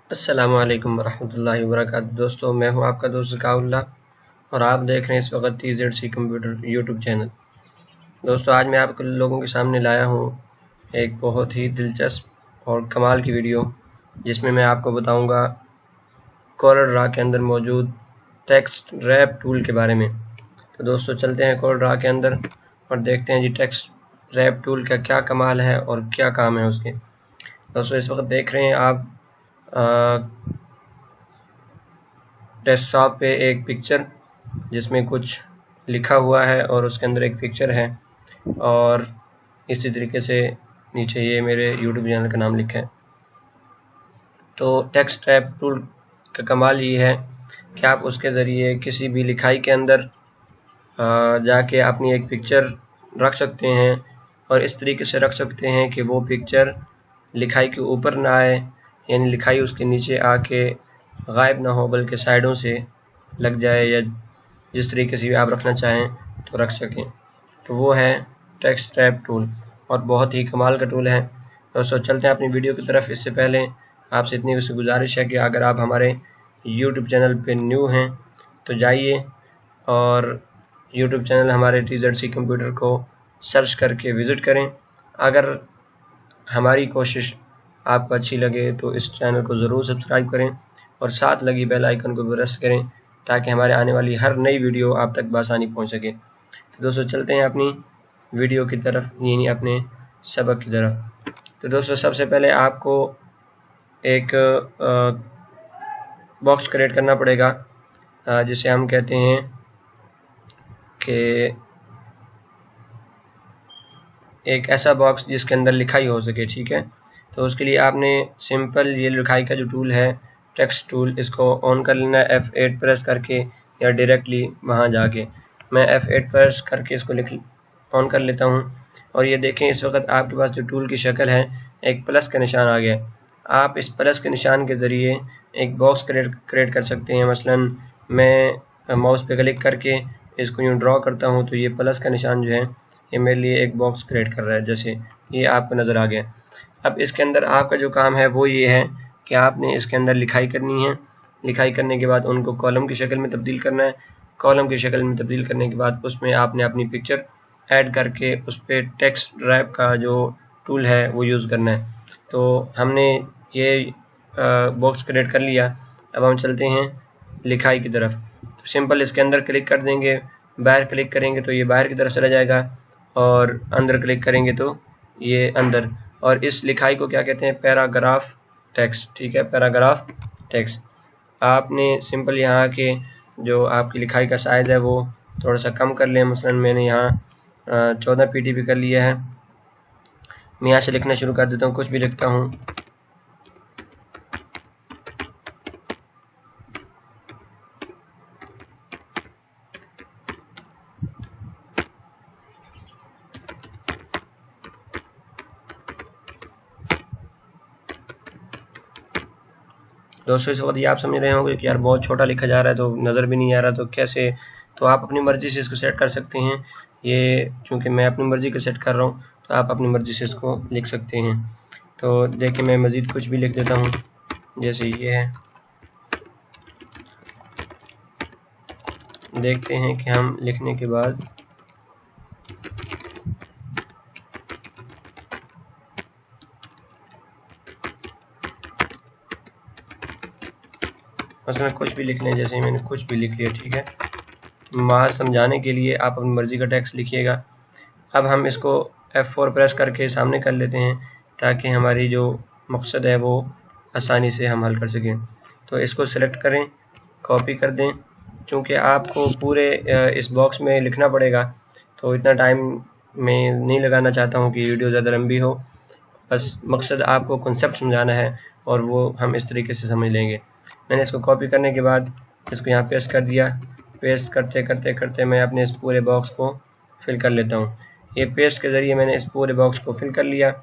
अस्सलामुअलैकुम वरहमतुल्लाहि वबरकातुहू। दोस्तों, मैं हूं आपका दोस्त ज़काउल्लाह और आप देख रहे हैं इस वक्त TZC कंप्यूटर यूट्यूब चैनल। दोस्तों, आज मैं आप लोगों के सामने लाया हूं एक बहुत ही दिलचस्प और कमाल की वीडियो, जिसमें मैं आपको बताऊंगा कॉलर ड्रा के अंदर मौजूद टेक्स्ट रैप टूल के बारे में। तो दोस्तों, चलते हैं कॉलर ड्रा के अंदर और देखते हैं जी टेक्स्ट रैप टूल का क्या कमाल है और क्या काम है उसके। दोस्तों, इस वक्त देख रहे हैं आप डेस्कटॉप पे एक पिक्चर जिसमें कुछ लिखा हुआ है और उसके अंदर एक पिक्चर है, और इसी तरीके से नीचे ये मेरे यूट्यूब चैनल का नाम लिखा है। तो टेक्स्ट रैप टूल का कमाल ये है कि आप उसके ज़रिए किसी भी लिखाई के अंदर जाके अपनी एक पिक्चर रख सकते हैं और इस तरीके से रख सकते हैं कि वो पिक्चर लिखाई के ऊपर ना आए, यानी लिखाई उसके नीचे आके गायब ना हो बल्कि साइडों से लग जाए, या जिस तरीके से भी आप रखना चाहें तो रख सकें। तो वो है टेक्स्ट रैप टूल और बहुत ही कमाल का टूल है। दोस्तों, चलते हैं अपनी वीडियो की तरफ। इससे पहले आपसे इतनी गुजारिश है कि अगर आप हमारे यूट्यूब चैनल पे न्यू हैं तो जाइए और यूट्यूब चैनल हमारे TZC कंप्यूटर को सर्च करके विज़िट करें। अगर हमारी कोशिश आपको अच्छी लगे तो इस चैनल को ज़रूर सब्सक्राइब करें और साथ लगी बेल आइकन को प्रेस करें ताकि हमारे आने वाली हर नई वीडियो आप तक बआसानी पहुंच सके। तो दोस्तों, चलते हैं अपनी वीडियो की तरफ, यानी अपने सबक की तरफ। तो दोस्तों, सबसे पहले आपको एक बॉक्स क्रिएट करना पड़ेगा जिसे हम कहते हैं कि एक ऐसा बॉक्स जिसके अंदर लिखाई हो सके। ठीक है, तो उसके लिए आपने सिंपल ये लिखाई का जो टूल है टेक्स्ट टूल, इसको ऑन कर लेना है F8 प्रेस करके या डायरेक्टली वहाँ जाके। मैं F8 प्रेस करके इसको ऑन कर लेता हूँ और ये देखें इस वक्त आपके पास जो टूल की शक्ल है एक प्लस का निशान आ गया। आप इस प्लस के निशान के ज़रिए एक बॉक्स क्रिएट कर सकते हैं। मसलन मैं माउस पे क्लिक करके इसको यूँ ड्रॉ करता हूँ तो ये प्लस का निशान जो है ये मेरे लिए एक बॉक्स क्रिएट कर रहा है, जैसे ये आपको नज़र आ गया। अब इसके अंदर आपका जो काम है वो ये है कि आपने इसके अंदर लिखाई करनी है। लिखाई करने के बाद उनको कॉलम की शक्ल में तब्दील करना है। कॉलम की शक्ल में तब्दील करने के बाद उसमें आपने अपनी पिक्चर ऐड करके उस पर टेक्स्ट रैप का जो टूल है वो यूज़ करना है। तो हमने ये बॉक्स क्रिएट कर लिया। अब हम चलते हैं लिखाई की तरफ। तो सिंपल इसके अंदर क्लिक कर देंगे, बाहर क्लिक करेंगे तो ये बाहर की तरफ चला जाएगा और अंदर क्लिक करेंगे तो ये अंदर। और इस लिखाई को क्या कहते हैं? Paragraph text. ठीक है, पैराग्राफ टेक्स्ट। आपने सिंपल यहाँ के जो आपकी लिखाई का साइज़ है वो थोड़ा सा कम कर लें। मसलन मैंने यहाँ 14 PTB कर लिया है। मैं यहाँ से लिखना शुरू कर देता हूँ, कुछ भी लिखता हूँ। दोस्तों, इस वक्त ये आप समझ रहे होंगे कि यार बहुत छोटा लिखा जा रहा है तो नज़र भी नहीं आ रहा, तो कैसे? तो आप अपनी मर्ज़ी से इसको सेट कर सकते हैं। ये चूँकि मैं अपनी मर्ज़ी का सेट कर रहा हूँ तो आप अपनी मर्ज़ी से इसको लिख सकते हैं। तो देखिए, मैं मज़ीद कुछ भी लिख देता हूँ, जैसे ये है। देखते हैं कि हम लिखने के बाद मसलन कुछ भी लिख लें, जैसे मैंने कुछ भी लिख लिया। ठीक है, माँ समझाने के लिए आप अपनी मर्ज़ी का टेक्स्ट लिखिएगा। अब हम इसको F4 प्रेस करके सामने कर लेते हैं ताकि हमारी जो मकसद है वो आसानी से हम हल कर सकें। तो इसको सेलेक्ट करें, कॉपी कर दें। क्योंकि आपको पूरे इस बॉक्स में लिखना पड़ेगा तो इतना टाइम मैं नहीं लगाना चाहता हूँ कि वीडियो ज़्यादा लंबी हो। बस मकसद आपको कॉन्सेप्ट समझाना है और वो हम इस तरीके से समझ लेंगे। मैंने इसको कॉपी करने के बाद इसको यहाँ पेस्ट कर दिया। पेस्ट करते करते करते मैं अपने इस पूरे बॉक्स को फिल कर लेता हूँ। ये पेस्ट के ज़रिए मैंने इस पूरे बॉक्स को फिल कर लिया।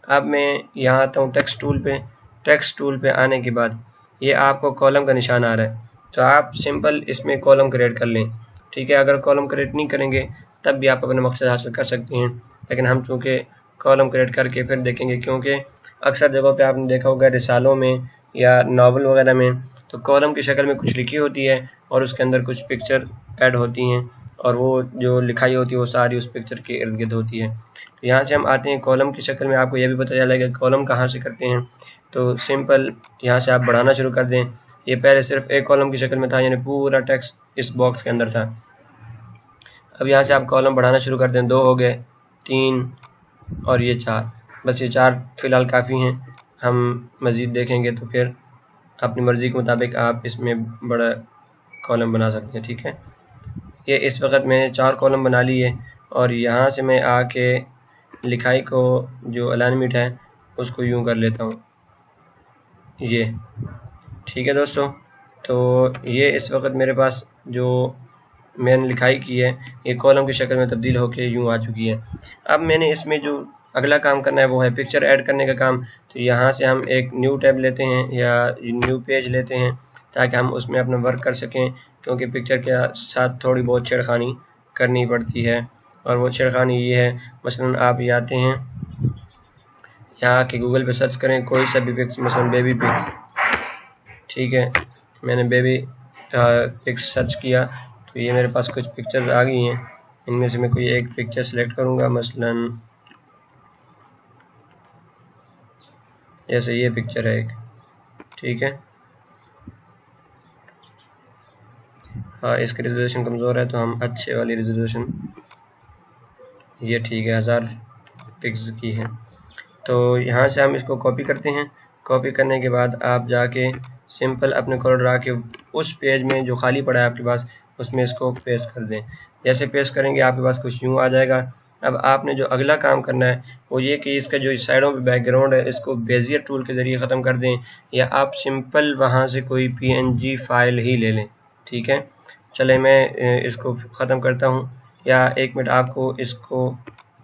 अब मैं यहाँ आता हूँ टेक्स्ट टूल पे। टेक्स्ट टूल पे आने के बाद ये आपको कॉलम का निशान आ रहा है, तो आप सिंपल इसमें कॉलम क्रिएट कर लें। ठीक है, अगर कॉलम क्रिएट नहीं करेंगे तब भी आप अपना मकसद हासिल कर सकते हैं, लेकिन हम चूँकि कॉलम क्रिएट करके फिर देखेंगे, क्योंकि अक्सर जगहों पे आपने देखा होगा रिसालों में या नावल वगैरह में तो कॉलम की शक्ल में कुछ लिखी होती है और उसके अंदर कुछ पिक्चर ऐड होती हैं और वो जो लिखाई होती है वो सारी उस पिक्चर के इर्द गिर्द होती है। तो यहाँ से हम आते हैं कॉलम की शक्ल में। आपको यह भी पता चला कि कॉलम कहाँ से करते हैं। तो सिंपल यहाँ से आप बढ़ाना शुरू कर दें। ये पहले सिर्फ एक कॉलम की शक्ल में था, यानी पूरा टेक्स्ट इस बॉक्स के अंदर था। अब यहाँ से आप कॉलम बढ़ाना शुरू कर दें। 2 हो गए, 3 और ये 4। बस ये 4 फ़िलहाल काफ़ी हैं। हम मज़ीद देखेंगे तो फिर अपनी मर्ज़ी के मुताबिक आप इसमें बड़ा कॉलम बना सकते हैं। ठीक है, ये इस वक्त मैंने 4 कॉलम बना लिए और यहाँ से मैं आके लिखाई को जो अलाइनमेंट है उसको यूँ कर लेता हूँ ये। ठीक है दोस्तों, तो ये इस वक्त मेरे पास जो मैंने लिखाई की है ये कॉलम की शक्ल में तब्दील होकर यूँ आ चुकी है। अब मैंने इसमें जो अगला काम करना है वो है पिक्चर ऐड करने का काम। तो यहाँ से हम एक न्यू टैब लेते हैं या न्यू पेज लेते हैं ताकि हम उसमें अपना वर्क कर सकें, क्योंकि पिक्चर के साथ थोड़ी बहुत छेड़खानी करनी पड़ती है। और वो छेड़खानी ये है, मसलन आप ये आते हैं यहाँ के गूगल पे सर्च करें कोई सा भी पिक्स, मसलन बेबी पिक्स। ठीक है, मैंने बेबी पिक्स सर्च किया तो ये मेरे पास कुछ पिक्चर्स आ गई हैं। इनमें से मैं कोई एक पिक्चर सेलेक्ट करूँगा, मसलन जैसे ये पिक्चर है एक। ठीक है, हाँ इसकी रिजोल्यूशन कमज़ोर है तो हम अच्छे वाली रिजोल्यूशन, ये ठीक है 1000 पिक्स की है। तो यहाँ से हम इसको कॉपी करते हैं। कॉपी करने के बाद आप जाके सिंपल अपने कोड के उस पेज में जो खाली पड़ा है आपके पास उसमें इसको पेस्ट कर दें। जैसे पेस्ट करेंगे आपके पास कुछ यूँ आ जाएगा। अब आपने जो अगला काम करना है वो ये कि इसका जो साइडों पे बैकग्राउंड है इसको बेजियर टूल के ज़रिए ख़त्म कर दें, या आप सिंपल वहाँ से कोई PNG फाइल ही ले लें। ठीक है, चले मैं इसको ख़त्म करता हूँ, या 1 मिनट आपको इसको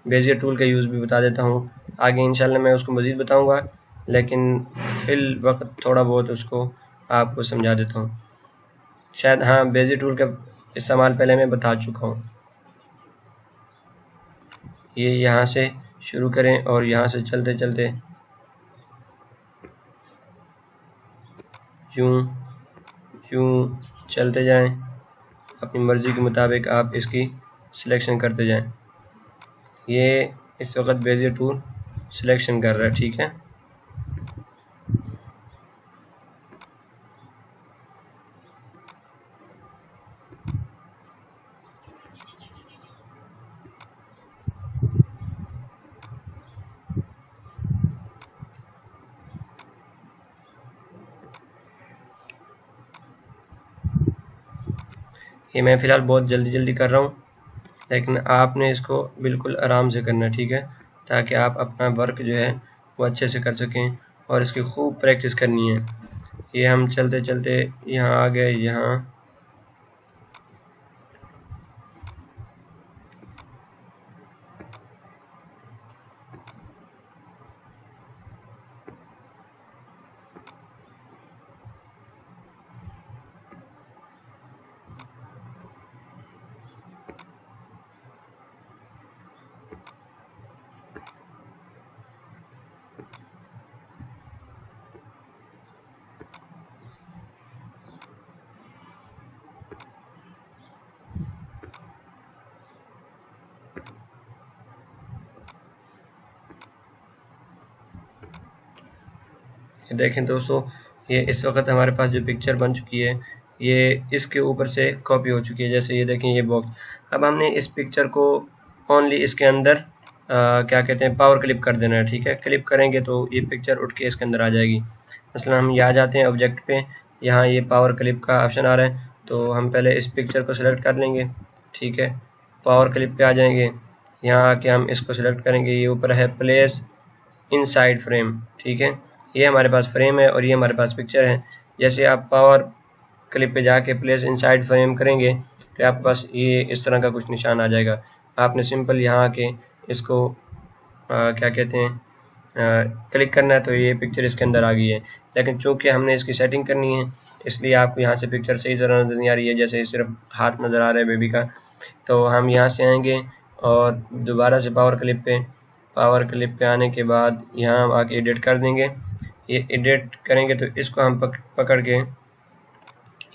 बेजियर टूल का यूज़ भी बता देता हूँ। आगे इंशाल्लाह मैं उसको मज़ीद बताऊँगा, लेकिन फिल वक्त थोड़ा बहुत उसको आपको समझा देता हूँ। शायद हाँ बेजियर टूल का इस्तेमाल पहले मैं बता चुका हूँ। ये यहाँ से शुरू करें और यहाँ से चलते चलते यूँ यूँ चलते जाएं। अपनी मर्ज़ी के मुताबिक आप इसकी सिलेक्शन करते जाएं। ये इस वक्त बेजियर टूल सिलेक्शन कर रहा है। ठीक है, ये मैं फ़िलहाल बहुत जल्दी कर रहा हूँ, लेकिन आपने इसको बिल्कुल आराम से करना है। ठीक है, ताकि आप अपना वर्क जो है वो अच्छे से कर सकें और इसकी खूब प्रैक्टिस करनी है। ये हम चलते चलते यहाँ आ गए। यहाँ देखें दोस्तों, ये इस वक्त हमारे पास जो पिक्चर बन चुकी है ये इसके ऊपर से कॉपी हो चुकी है। जैसे ये देखें ये बॉक्स। अब हमने इस पिक्चर को ओनली इसके अंदर क्या कहते हैं पावर क्लिप कर देना है। ठीक है, क्लिप करेंगे तो ये पिक्चर उठ के इसके अंदर आ जाएगी। मसलन हम यहाँ जाते हैं ऑब्जेक्ट पे, यहाँ ये पावर क्लिप का ऑप्शन आ रहा है तो हम पहले इस पिक्चर को सिलेक्ट कर लेंगे। ठीक है, पावर क्लिप पे आ जाएंगे। यहाँ आके हम इसको सिलेक्ट करेंगे। ये ऊपर है प्लेस इनसाइड फ्रेम। ठीक है, ये हमारे पास फ्रेम है और ये हमारे पास पिक्चर है। जैसे आप पावर क्लिप पे जाके प्लेस इनसाइड फ्रेम करेंगे तो आपके पास ये इस तरह का कुछ निशान आ जाएगा। आपने सिंपल यहाँ आके इसको क्या कहते हैं क्लिक करना है तो ये पिक्चर इसके अंदर आ गई है। लेकिन चूँकि हमने इसकी सेटिंग करनी है इसलिए आपको यहाँ से पिक्चर सही तरह नज़र नहीं आ रही है। जैसे सिर्फ हाथ नज़र आ रहा है बेबी का, तो हम यहाँ से आएंगे और दोबारा से पावर क्लिप पे आने के बाद यहाँ हम आके एडिट कर देंगे। ये एडिट करेंगे तो इसको हम पकड़ के,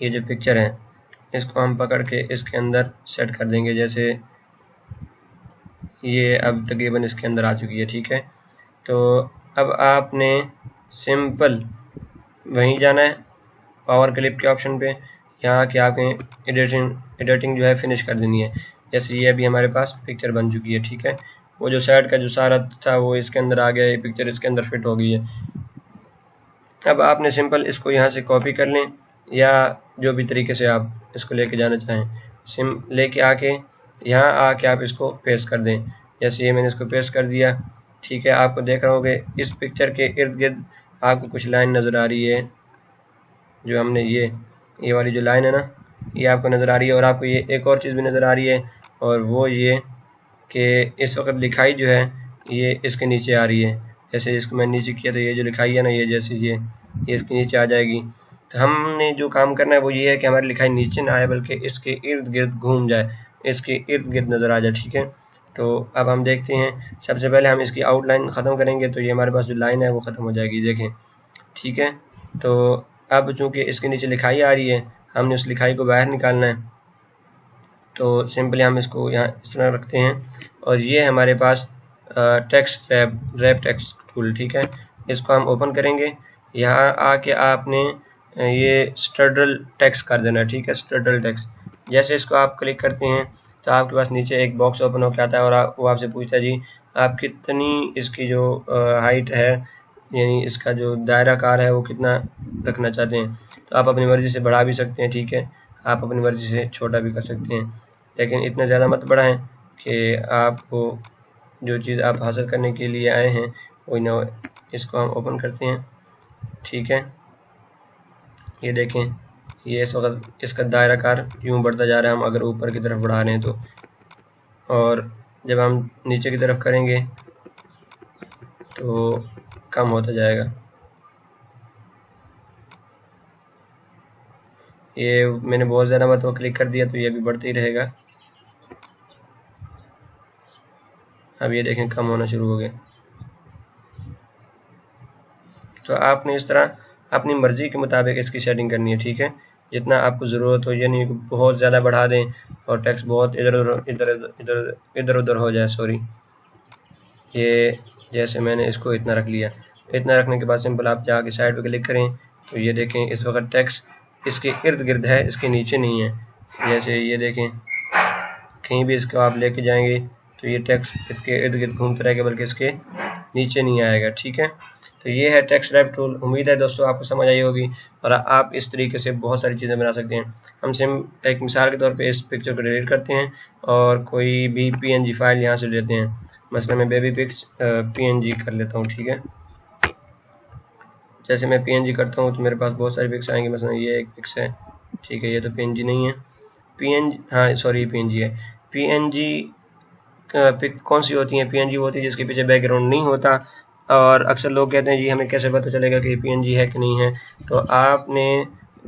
ये जो पिक्चर है इसको हम पकड़ के इसके अंदर सेट कर देंगे। जैसे ये अब तकरीबन इसके अंदर आ चुकी है, ठीक है। तो अब आपने सिंपल वहीं जाना है पावर क्लिप के ऑप्शन पे, यहाँ के आपने एडिटिंग जो है फिनिश कर देनी है। जैसे ये अभी हमारे पास पिक्चर बन चुकी है, ठीक है। वो जो साइड का जो सारा था वो इसके अंदर आ गया, ये पिक्चर इसके अंदर फिट हो गई है। अब आपने सिंपल इसको यहाँ से कॉपी कर लें या जो भी तरीके से आप इसको लेके जाना चाहें, लेके आके यहाँ आके आप इसको पेस्ट कर दें। जैसे ये मैंने इसको पेस्ट कर दिया, ठीक है। आपको देख रहे होंगे इस पिक्चर के इर्द गिर्द आपको कुछ लाइन नज़र आ रही है, जो हमने ये वाली जो लाइन है ना, ये आपको नज़र आ रही है। और आपको ये एक और चीज़ भी नज़र आ रही है, और वो ये कि इस वक्त लिखाई जो है ये इसके नीचे आ रही है। जैसे इसको मैंने नीचे किया तो ये जो लिखाई है ना, ये जैसे ये इसके नीचे आ जाएगी। तो हमने जो काम करना है वो ये है कि हमारी लिखाई नीचे ना आए बल्कि इसके इर्द गिर्द घूम जाए, इसके इर्द गिर्द नज़र आ जाए, ठीक है। तो अब हम देखते हैं, सबसे पहले हम इसकी आउटलाइन ख़त्म करेंगे तो ये हमारे पास जो लाइन है वो ख़त्म हो जाएगी, देखें, ठीक है। तो अब चूँकि इसके नीचे लिखाई आ रही है, हमने उस लिखाई को बाहर निकालना है। तो सिंपली हम इसको यहाँ इस तरह रखते हैं, और ये हमारे पास टेक्स्ट रैप टेक्स्ट टूल, ठीक है। इसको हम ओपन करेंगे। यहाँ आके आपने ये स्टडल टेक्स्ट कर देना, ठीक है, स्टडल टेक्स्ट। जैसे इसको आप क्लिक करते हैं तो आपके पास नीचे एक बॉक्स ओपन होकर आता है, और वो आपसे पूछता है जी आप कितनी इसकी जो हाइट है, यानी इसका जो दायरा कार है वो कितना रखना चाहते हैं। तो आप अपनी मर्ज़ी से बढ़ा भी सकते हैं, ठीक है, आप अपनी मर्ज़ी से छोटा भी कर सकते हैं, लेकिन इतना ज़्यादा मत बढ़ाएं कि आपको जो चीज़ आप हासिल करने के लिए आए हैं वही ना हो। इसको हम ओपन करते हैं, ठीक है। ये देखें, ये इस वक्त इसका दायरा कार यूँ बढ़ता जा रहा है, हम अगर ऊपर की तरफ बढ़ा रहे हैं तो, और जब हम नीचे की तरफ करेंगे तो कम होता जाएगा। ये मैंने बहुत ज़्यादा मतलब क्लिक कर दिया तो ये भी बढ़ते ही रहेगा। अब ये देखें कम होना शुरू हो गया। तो आपने इस तरह अपनी मर्ज़ी के मुताबिक इसकी सेटिंग करनी है, ठीक है, जितना आपको ज़रूरत हो, यानी बहुत ज़्यादा बढ़ा दें और टेक्स्ट बहुत इधर उधर हो जाए, सॉरी। ये जैसे मैंने इसको इतना रख लिया, इतना रखने के बाद सिंपल आप जाके साइड पे क्लिक करें तो ये देखें इस वक्त टेक्स्ट इसके इर्द गिर्द है, इसके नीचे नहीं है। जैसे ये देखें कहीं भी इसको आप लेके जाएंगे तो ये टेक्स्ट इसके इर्द गिर्द घूमता रहेगा, बल्कि इसके नीचे नहीं आएगा, ठीक है। तो ये है टेक्स्ट रैप टूल। उम्मीद है दोस्तों आपको समझ आई होगी, और आप इस तरीके से बहुत सारी चीज़ें बना सकते हैं। हम एक मिसाल के तौर पे इस पिक्चर को डिलीट करते हैं और कोई भी PNG फाइल यहाँ से लेते हैं। मसलन मैं बेबी पिक्स PNG कर लेता हूँ, ठीक है। जैसे मैं PNG करता हूँ तो मेरे पास बहुत सारी पिक्स आएंगी। मसलन ये एक पिक्स है, ठीक है, ये तो PNG नहीं है, PNG, हाँ सॉरी PNG है। PNG पिक कौन सी होती है? PNG वो होती है जिसके पीछे बैकग्राउंड नहीं होता। और अक्सर लोग कहते हैं जी हमें कैसे पता चलेगा कि PNG है कि नहीं है। तो आपने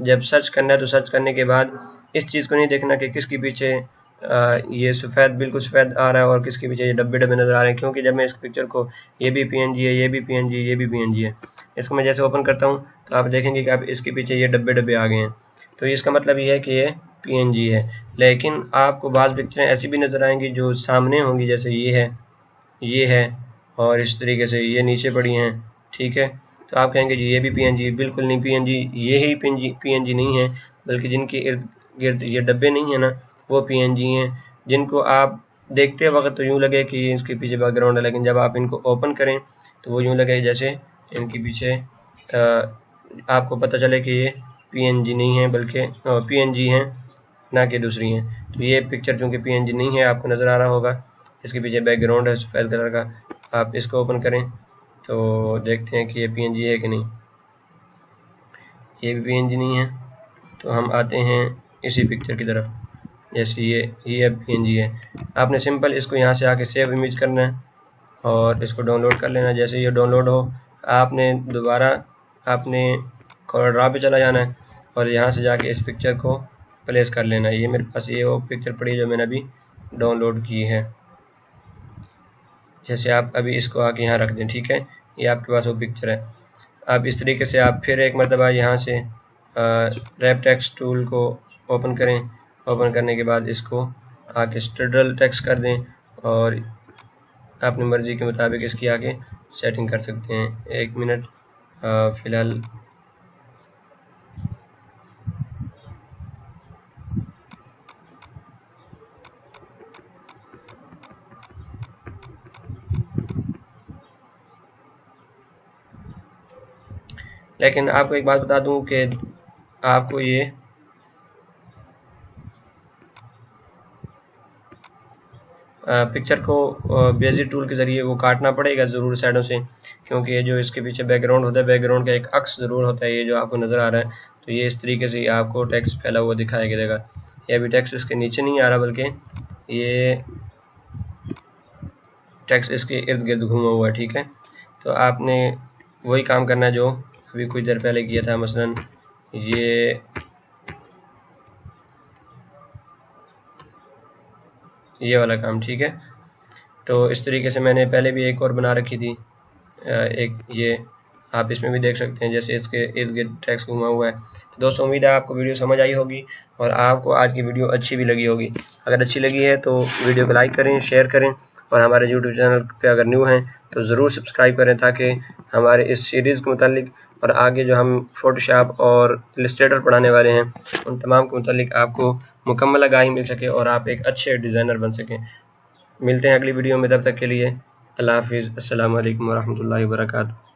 जब सर्च करना है तो सर्च करने के बाद इस चीज़ को नहीं देखना कि किसके पीछे ये सफ़ेद, बिल्कुल सफ़ेद आ रहा है और किसके पीछे ये डब्बे डब्बे नज़र आ रहे हैं। क्योंकि जब मैं इस पिक्चर को, ये भी PNG है, ये भी PNG, ये भी PNG है, इसको मैं जैसे ओपन करता हूँ तो आप देखेंगे कि आप इसके पीछे ये डब्बे डब्बे आ गए हैं। तो इसका मतलब ये है कि ये PNG है। लेकिन आपको बाज़ पिक्चरें ऐसी भी नज़र आएंगी जो सामने होंगी, जैसे ये है और इस तरीके से ये नीचे पड़ी हैं, ठीक है। तो आप कहेंगे जी ये भी PNG, बिल्कुल नहीं PNG, ये ही PNG नहीं है, बल्कि जिनके इर्द गिर्द ये डब्बे नहीं है ना वो PNG हैं, जिनको आप देखते वक्त तो यूँ लगे कि इसके पीछे बैकग्राउंड है, लेकिन जब आप इनको ओपन करें तो वो यूँ लगे जैसे इनके पीछे आपको पता चले कि ये PNG नहीं है बल्कि PNG हैं, ना कि दूसरी हैं। तो ये पिक्चर चूँकि PNG नहीं है, आपको नज़र आ रहा होगा, इसके पीछे बैकग्राउंड है सफ़ेद कलर का। आप इसको ओपन करें तो देखते हैं कि ये PNG है कि नहीं, ये भी PNG नहीं है। तो हम आते हैं इसी पिक्चर की तरफ, जैसे ये अब PNG है। आपने सिंपल इसको यहाँ से आके सेव इमेज करना है और इसको डाउनलोड कर लेना। जैसे ये डाउनलोड हो आपने दोबारा आपने कॉर्डर ड्रा पे चला जाना है और यहाँ से जाके इस पिक्चर को प्लेस कर लेना है। ये मेरे पास ये वो पिक्चर पड़ी है जो मैंने अभी डाउनलोड की है। जैसे आप अभी इसको आके यहाँ रख दें, ठीक है, ये आपके पास वो पिक्चर है। अब इस तरीके से आप फिर एक मरतबा यहाँ से रैप टेक्स्ट टूल को ओपन करें। ओपन करने के बाद इसको आके स्ट्रडल टेक्स्ट कर दें और अपनी मर्ज़ी के मुताबिक इसकी आगे सेटिंग कर सकते हैं। 1 मिनट फ़िलहाल लेकिन आपको एक बात बता दूं कि आपको ये पिक्चर को बेजिक टूल के ज़रिए वो काटना पड़ेगा ज़रूर साइडों से, क्योंकि ये जो इसके पीछे बैकग्राउंड होता है, बैकग्राउंड का एक अक्स ज़रूर होता है, ये जो आपको नज़र आ रहा है। तो ये इस तरीके से आपको टेक्स्ट फैला हुआ दिखाया देगा। ये अभी टेक्स्ट इसके नीचे नहीं आ रहा, बल्कि ये टेक्स्ट इसके इर्द गिर्द घूमा हुआ है। ठीक है, तो आपने वही काम करना है जो अभी कुछ देर पहले किया था, मसलन ये वाला काम। ठीक है, तो इस तरीके से मैंने पहले भी एक और बना रखी थी, एक ये आप इसमें भी देख सकते हैं, जैसे इसके इर्द गिर्द टेक्स्ट घुमा हुआ है। तो दोस्तों उम्मीद है आपको वीडियो समझ आई होगी और आपको आज की वीडियो अच्छी भी लगी होगी। अगर अच्छी लगी है तो वीडियो को लाइक करें, शेयर करें और हमारे यूट्यूब चैनल पे अगर न्यू हैं तो ज़रूर सब्सक्राइब करें, ताकि हमारे इस सीरीज़ के मुतालिक और आगे जो हम फोटोशॉप और इलस्ट्रेटर पढ़ाने वाले हैं उन तमाम के मुतालिक आपको मुकम्मल आगाही मिल सके और आप एक अच्छे डिज़ाइनर बन सकें। मिलते हैं अगली वीडियो में, तब तक के लिए अल्लाह हाफिज़। अस्सलामु अलैकुम वरहमतुल्लाहि वबरकातुहू।